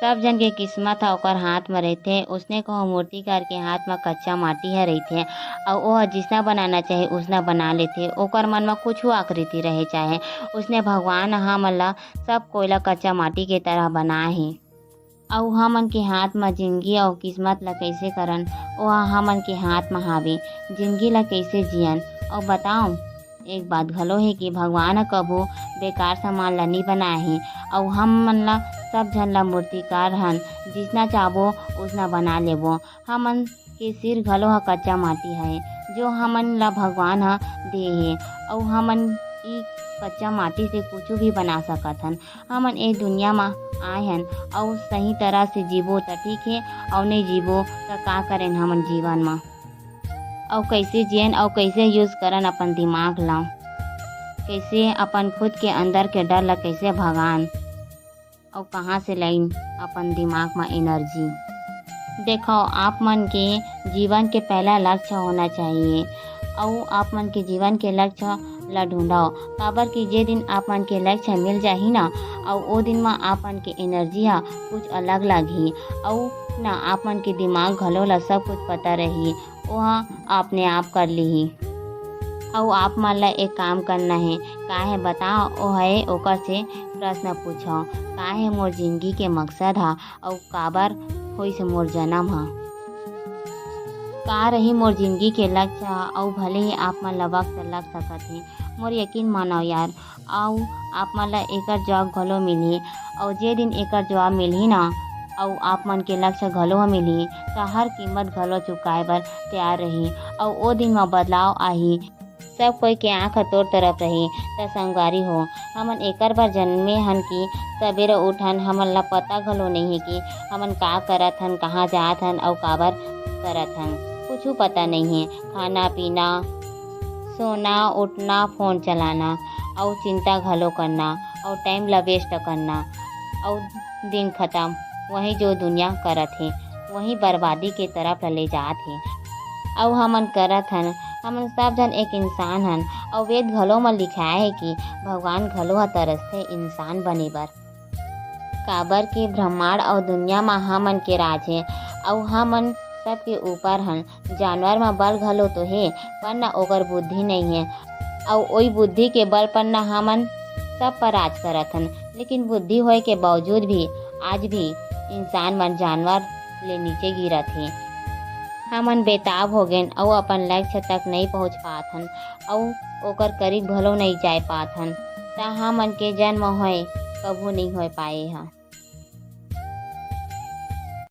सब जन के किस्मत ह ओकर हाथ म रहिथे। उसने कहूँ मूर्तिकार के हाथ म कच्चा माटी ह रहिथे अउ ओ ह जिसना बनाना चाहे उसना बना लेथे। ओकर मन म कुछु आकृति रहें चाहे उसने भगवान ह हमन ल सब कोई ल कच्चा माटी के तरह बनाए हे। अउ हमन के हाथ म जिनगी अउ किस्मत ल कइसे करन ओहा हमन के हाथ म हावे। जिंदगी ल कइसे जियन अउ बताओ एक बात घलो हे कि भगवान ह कभू बेकार समान ल नी बनाए हे अउ हमन ल सब झन ल मूर्तिकार हन जिसना चाहबो उसना बना लेबो। हमन के सिर घलो ह कच्चा माटी है जो हमन ल भगवान ह दे हे अउ हमन ई कच्चा माटी से कुछु भी बना सकत हन। हमन ए दुनिया म आए हन अउ सही तरह से जीबो त ठीक हे अउ नई जीबो त का करेन हमन जीवन म अउ कइसे जियन अउ कइसे यूज़ करन अपन दिमाग ल, कइसे अपन खुद के अंदर के डर ल कइसे भगान अउ कहाँ से लाइन अपन दिमाग म एनर्जी। देखो आप मन के जीवन के पहला लक्ष्य होना चाहिए अउ आप मन के जीवन के लक्ष्य ला ढूंढो। काबर कि जे दिन आप मन के लक्ष्य मिल जाही ना अउ ओ दिन म आप मन के एनर्जी ह कुछ अलग लगही अउ ना आप मन के दिमाग घलो ला सब कुछ पता रही ओहा अपने आप कर लिही। अउ आप मन ला एक काम करना है का है बताओ ओ है ओकर से प्रश्न पूछो का है मोर जिंदगी के मकसद ह अउ काबर होइस मोर जन्म ह, का रही मोर जिंदगी के लक्ष्य ह अउ भले ही आप मन ला वक्त लग सकत हे मोर यकीन मानो यार अउ आप मन ला एकर जवाब घलो मिलही। अउ जे दिन एकर जवाब मिलही ना अउ आप मन के लक्ष्य घलो ह मिलही त हर कीमत घलो चुकाए बर तैयार रही अउ ओ दिन म बदलाव आही। सब कोई के आँख ह तोर तरफ रही त संगवारी हो हमन एकर बर जन्मे हन कि सबेरे उठन हमन ला पता घलो नई हे कि हमन का करत हन कहाँ जात हन अउ काबर करत हन कुछु पता नई हे। खाना पीना सोना उठना फोन चलाना अउ चिंता घलो करना अउ टाइम ला वेस्ट करना अउ दिन खत्म वही जो दुनिया करत हे वही बर्बादी के तरफ ले जात हे अउ हमन करत हन। हमन सब जन एक इंसान हन अउ वेद घलो म लिखाए हे कि भगवान घलो ह तरसथे इंसान बने बर। काबर के ब्रह्मांड अउ दुनिया म हमन के राज हे अउ हमन सब के ऊपर हन। जानवर म बल घलो तो हे पर न ओकर बुद्धि नई हे अउ ओई बुद्धि के बल पर न हमन सब पर राज करत हन। लेकिन बुद्धि होए के बावजूद भी आज भी इंसान मन जानवर ले नीचे गिरत हे। हमन बेताब होगेन अउ अपन लक्ष्य तक नई पहुँच पात हन अउ ओकर करीब घलो नई जाए पात हन त हमन के जन्म होए कभू नई होए पाए ह।